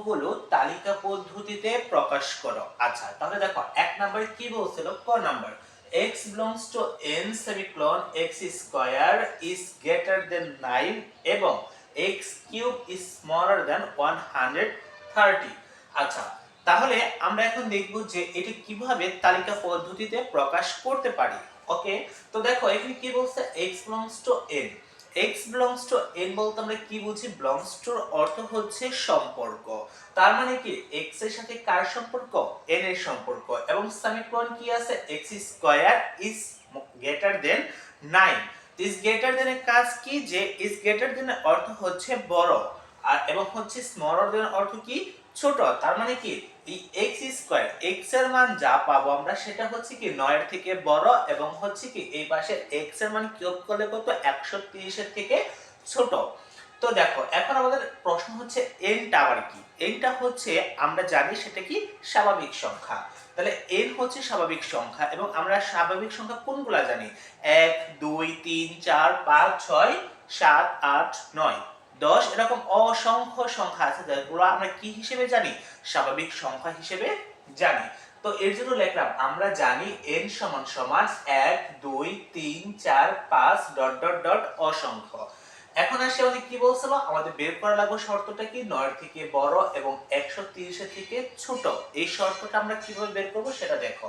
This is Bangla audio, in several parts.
সংখ্যাগুলো তালিকা পদ্ধতিতে প্রকাশ করো। আচ্ছা, তাহলে দেখো এক নম্বরে কি বলছিল, ক number, x belongs to n semicolon x square is greater than 9 এবং x cube is smaller than 130। আচ্ছা, তাহলে আমরা এখন দেখব যে এটি কিভাবে তালিকা পদ্ধতিতে প্রকাশ করতে পারি। ওকে, তো দেখো এখানে কি বলছে, x belongs to n। x belongs to n বলতে আমরা কি বুঝি, belongs to অর্থ হচ্ছে সম্পর্ক। তার মানে কি x এর সাথে কার সম্পর্ক, n এর সম্পর্ক, এবং সেমিকোলন কি আছে, x square is greater than 9। Is greater than এর কাজ কি, যে ইজ গ্রেটার দেন এর অর্থ হচ্ছে বড়, আর এবং হচ্ছে স্মলার দেন অর্থ কি, ছোট। তার মানে কি এই x স্কয়ার, x এর মান যা পাবো আমরা সেটা হচ্ছে কি 9 এর থেকে বড়, এবং হচ্ছে কি এই পাশে x এর মান কিউব করলে কত, 130 এর থেকে ছোট। তো দেখো এখন আমাদের প্রশ্ন হচ্ছে n টা আবার কি, n টা হচ্ছে আমরা জানি সেটা কি স্বাভাবিক সংখ্যা। তাহলে n হচ্ছে স্বাভাবিক সংখ্যা, এবং আমরা স্বাভাবিক সংখ্যা কোনগুলা জানি, 1 2 3 4 5 6 7 8 9 10, এরকম অসংখ্য সংখ্যা আছে যেগুলো আমরা কি হিসেবে জানি, স্বাভাবিক সংখ্যা হিসেবে জানি। তো এর জন্য লিখলাম আমরা জানি n সমান সমান 1 2 3 4 5 ডট ডট ডট অসংখ্য। এখন আসে আমাদের কি বলছিল, আমাদের বের করা লাগবে শর্তটা কি, 9 এর থেকে বড় এবং 130 এর থেকে ছোট। এই শর্তটা আমরা কিভাবে বের করব সেটা দেখো।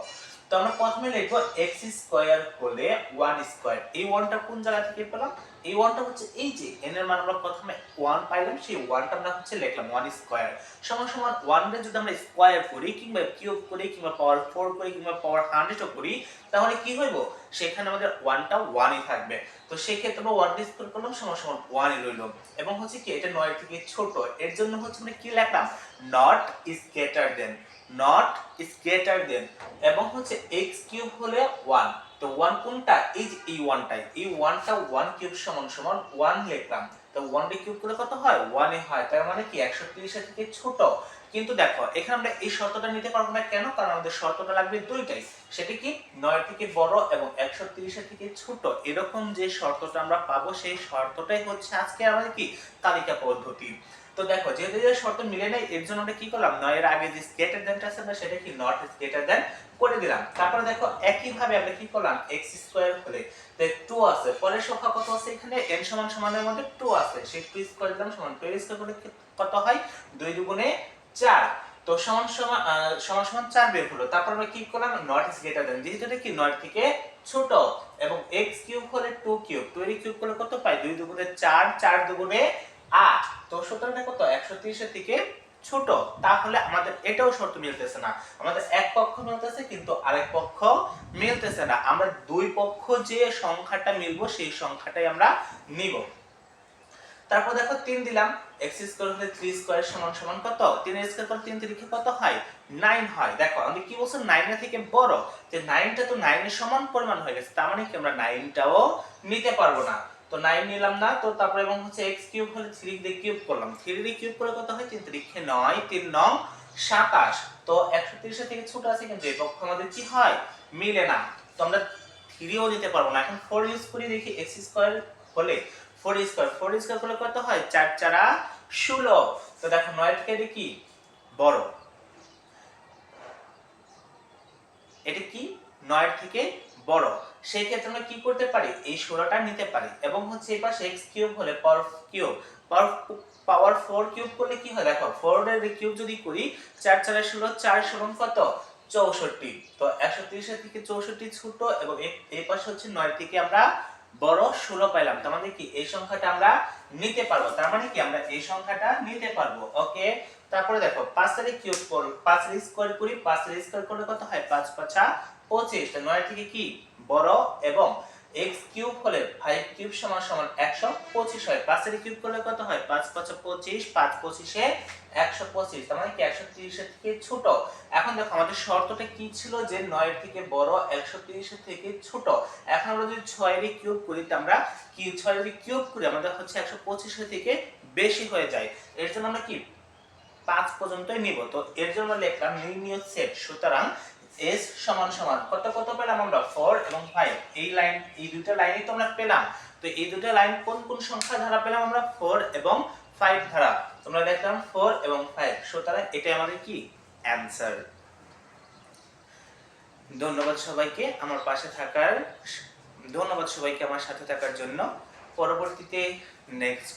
তো আমরা প্রথমে লিখব x স্কয়ার হলে 1 স্কয়ার। এই 1 টা কোন জায়গা থেকে পেলাম, এই 1 টা হচ্ছে এই যে n এর মান আমরা প্রথমে 1 পাইলাম, সেই 1 টা আমরা হচ্ছে লিখলাম 1 স্কয়ার সমান সমান 1 রে যদি আমরা স্কয়ার করি কিংবা কিউব করি কিংবা পাওয়ার 4 করি কিংবা পাওয়ার 100 ও করি, তাহলে কি হইব, সেখানে আমাদের 1 টা 1 ই থাকবে। তো সেই ক্ষেত্রে আমরা 1 টা স্কয়ার করলাম সমান সমান 1 ই রইল, এবং হচ্ছে কি এটা 9 এর থেকে ছোট, এর জন্য হচ্ছে আমরা কি লিখলাম, not is greater than, not is greater than, এবং হচ্ছে x কিউব হলে 1। তো 1 কোনটা, এই যে এই 1 টাই, এই 1 টা 1 কিউব সমান সমান 1 লিখলাম। তো 1 রে কিউব করলে কত হয়, 1 এ হয়, তার মানে কি 130 এর থেকে ছোট। কিন্তু দেখো এখানে আমরা এই শর্তটা নিতে পারবো না, কেন, কারণ আমাদের শর্তটা লাগবে দুইটাই, সেটা কি 9 এর থেকে বড় এবং 130 এর থেকে ছোট। এরকম যে শর্তটা আমরা পাবো সেই শর্তটাই হচ্ছে আজকে আমাদের কি তালিকা পদ্ধতি। তো দেখো যেহেতু এই শর্ত মিলে নাই, এর জন্য আমরা কি করলাম, 9 এর আগে যে গ্রেটার দ্যানটা আছে আমরা সেটা কি নট ইজ গ্রেটার দ্যান করে দিলাম। তারপরে দেখো একই ভাবে আমরা কি করলাম, x স্কয়ার হলে 2 আছে, পরের সংখ্যা কত আছে, এখানে n সমান সমানের মধ্যে 2 আছে, সেই 2 স্কয়ার দিলাম সমান 2 স্কয়ার করলে কত হয়, 2 দুগুণে 4। তো সমান সমান সমান সমান 4 বের হলো। তারপর আমরা কি করলাম, নট ইজ গ্রেটার দ্যান, যেহেতু এটা কি 9 থেকে ছোট, এবং x কিউব হলে 2 কিউব, 2 এর কিউব করলে কত পাই, 2 দুগুণে 4, 4 দুগুণে 8। তো সুতরাং কত, 130 এর থেকে ছোট। তাহলে আমাদের এটাও শর্ত মিলতেছে না, আমাদের এক পক্ষ মিলতেছে কিন্তু আরেক পক্ষ মিলতেছে না। আমরা দুই পক্ষ যে সংখ্যাটা মিলবো সেই সংখ্যাটাই আমরা নিব। তারপর দেখো 3 দিলাম, x স্কয়ার হলে 3 স্কয়ার সমান সমান কত, 3 এর স্কয়ার করে 3 তারিখে কত হয়, 9 হয়। দেখো আমি কি বলছি, 9 এর থেকে বড়, যে 9 টা তো 9 এর সমান পরিমাণ হয়ে গেছে, তার মানে কি আমরা 9 টাও নিতে পারবো না। তো 9 নিলাম না, তো তারপর এবং হচ্ছে x কিউব হলে 3 দিয়ে কিউব করলাম, 3 দিয়ে কিউব করে কত হয়, 3 তারিখে 9, 3 9 27। তো 130 এর থেকে ছোট আছে, কিন্তু এই পক্ষ আমাদের কি হয়, মিলে না। তো আমরা 3 ও নিতে পারবো না। এখন 4 ইউজ করি, দেখি x স্কয়ার হলে 4 স্কয়ার, 4 স্কয়ার করলে কত হয়, 4 4 16। তো দেখো 9 থেকে এটা কি বড়, এটা কি 9 থেকে বড়, সেই ক্ষেত্রে আমরা কি করতে পারি, এই 16টা নিতে পারি। এবং হচ্ছে এই পাশে x কিউব হলে পাওয়ার কিউব, পাওয়ার 4 কিউব করলে কি হয়, দেখো 4 এর কিউব যদি করি, 4 4 16, 4 সমান কত, 64। তো 130 এর থেকে 64 ছোট, এবং এই পাশে হচ্ছে 9 থেকে আমরা বড় 16 পাইলাম, তার মানে কি এই সংখ্যাটা আমরা নিতে পারবো, তার মানে কি আমরা এই সংখ্যাটা নিতে পারবো। ওকে, তারপরে দেখো 5 এর কিউব করব, 5 এর স্কয়ার করি, 5 এর স্কয়ার করলে কত হয়, 5 5 25। তো 9 থেকে কি বড়, এবং x কিউব হলে 5 কিউব সমান সমান 125 হয়, 5 এর কিউব করলে কত হয়, 5 5 25, 5 25 এ 125, তার মানে কি 130 এর থেকে ছোট। এখন দেখো আমাদের শর্তটা কি ছিল, যে 9 এর থেকে বড়, 130 এর থেকে ছোট। এখন আমরা যদি 6 এর কিউব করি, তো আমরা কি 6 এর কিউব করি আমাদের হচ্ছে 125 এর থেকে বেশি হয়ে যায়, এর জন্য আমরা কি 5 পর্যন্তই নিব। তো এর জন্য লিখলাম নির্ণয় সেট। সুতরাং s সমান সমান কত কত পেলাম আমরা, 4 এবং 5। এই লাইন, এই দুটো লাইনই তো আমরা পেলাম। তো এই দুটো লাইন কোন কোন সংখ্যা ধারা পেলাম আমরা, 4 এবং 5 ধারা। তোমরা দেখলাম 4 এবং 5, সুতরাং এটা আমাদের কি অ্যানসার। ধন্যবাদ সবাইকে আমার সাথে থাকার জন্য। পরবর্তীতে নেক্সট